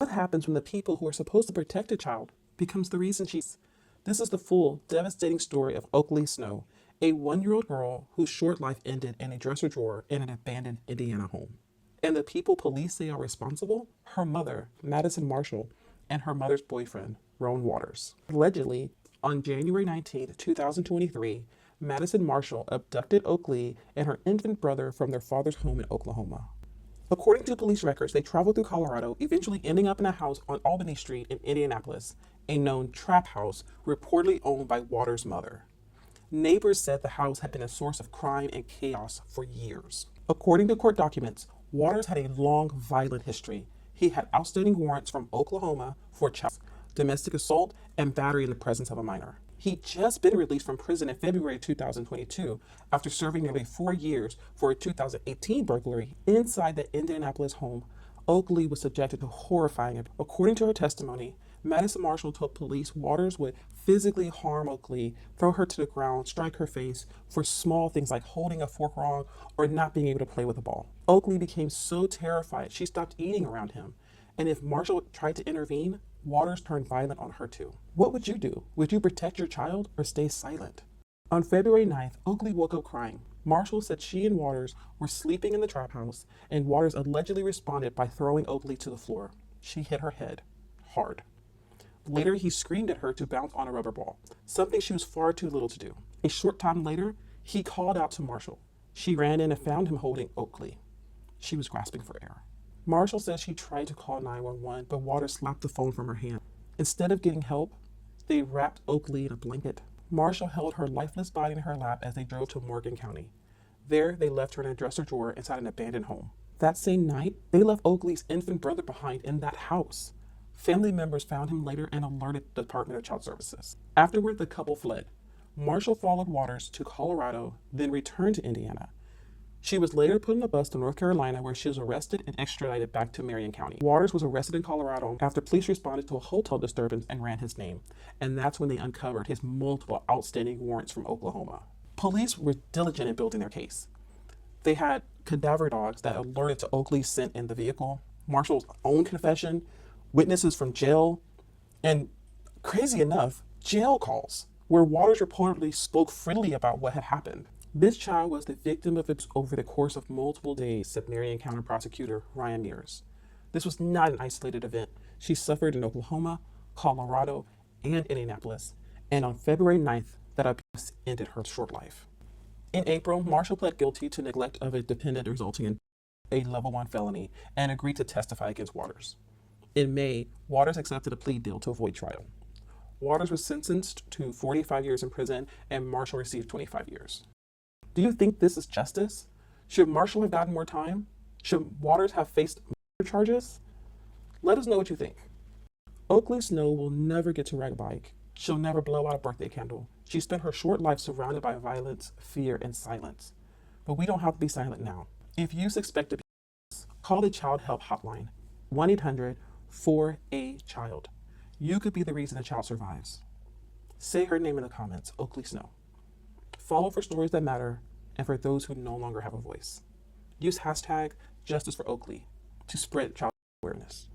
What happens when the people who are supposed to protect a child becomes the reason she's... This is the full, devastating story of Oaklee Snow, a 1-year-old girl whose short life ended in a dresser drawer in an abandoned Indiana home. And the people police say are responsible? Her mother, Madison Marshall, and her mother's boyfriend, Roan Waters. Allegedly, on January 19, 2023, Madison Marshall abducted Oaklee and her infant brother from their father's home in Oklahoma. According to police records, they traveled through Colorado, eventually ending up in a house on Albany Street in Indianapolis, a known trap house reportedly owned by Waters' mother. Neighbors said the house had been a source of crime and chaos for years. According to court documents, Waters had a long, violent history. He had outstanding warrants from Oklahoma for child domestic assault and battery in the presence of a minor. He'd just been released from prison in February 2022 after serving nearly 4 years for a 2018 burglary inside the Indianapolis home. Oaklee was subjected to horrifying abuse. According to her testimony, Madison Marshall told police Waters would physically harm Oaklee, throw her to the ground, strike her face for small things like holding a fork wrong or not being able to play with a ball. Oaklee became so terrified she stopped eating around him. And if Marshall tried to intervene, Waters turned violent on her too. What would you do? Would you protect your child or stay silent? On February 9th, Oaklee woke up crying. Marshall said she and Waters were sleeping in the trap house, and Waters allegedly responded by throwing Oaklee to the floor. She hit her head hard. Later, he screamed at her to bounce on a rubber ball, something she was far too little to do. A short time later, he called out to Marshall. She ran in and found him holding Oaklee. She was grasping for air. Marshall says she tried to call 911, but Waters slapped the phone from her hand. Instead of getting help, they wrapped Oaklee in a blanket. Marshall held her lifeless body in her lap as they drove to Morgan County. There, they left her in a dresser drawer inside an abandoned home. That same night, they left Oaklee's infant brother behind in that house. Family members found him later and alerted the Department of Child Services. Afterward, the couple fled. Marshall followed Waters to Colorado, then returned to Indiana. She was later put on a bus to North Carolina, where she was arrested and extradited back to Marion County. Waters was arrested in Colorado after police responded to a hotel disturbance and ran his name. And that's when they uncovered his multiple outstanding warrants from Oklahoma. Police were diligent in building their case. They had cadaver dogs that alerted to Oaklee's scent in the vehicle, Marshall's own confession, witnesses from jail, and crazy enough, jail calls, where Waters reportedly spoke freely about what had happened. This child was the victim of abuse over the course of multiple days, said Marion County Prosecutor Ryan Mears. This was not an isolated event. She suffered in Oklahoma, Colorado, and Indianapolis, and on February 9th, that abuse ended her short life. In April, Marshall pled guilty to neglect of a dependent, resulting in a level 1 felony, and agreed to testify against Waters. In May, Waters accepted a plea deal to avoid trial. Waters was sentenced to 45 years in prison, and Marshall received 25 years. Do you think this is justice? Should Marshall have gotten more time? Should Waters have faced murder charges? Let us know what you think. Oaklee Snow will never get to ride a bike. She'll never blow out a birthday candle. She spent her short life surrounded by violence, fear, and silence. But we don't have to be silent now. If you suspect abuse, call the Child Help Hotline, 1-800-4A-CHILD. You could be the reason a child survives. Say her name in the comments, Oaklee Snow. Follow for stories that matter and for those who no longer have a voice. Use hashtag Justice for Oaklee to spread child awareness.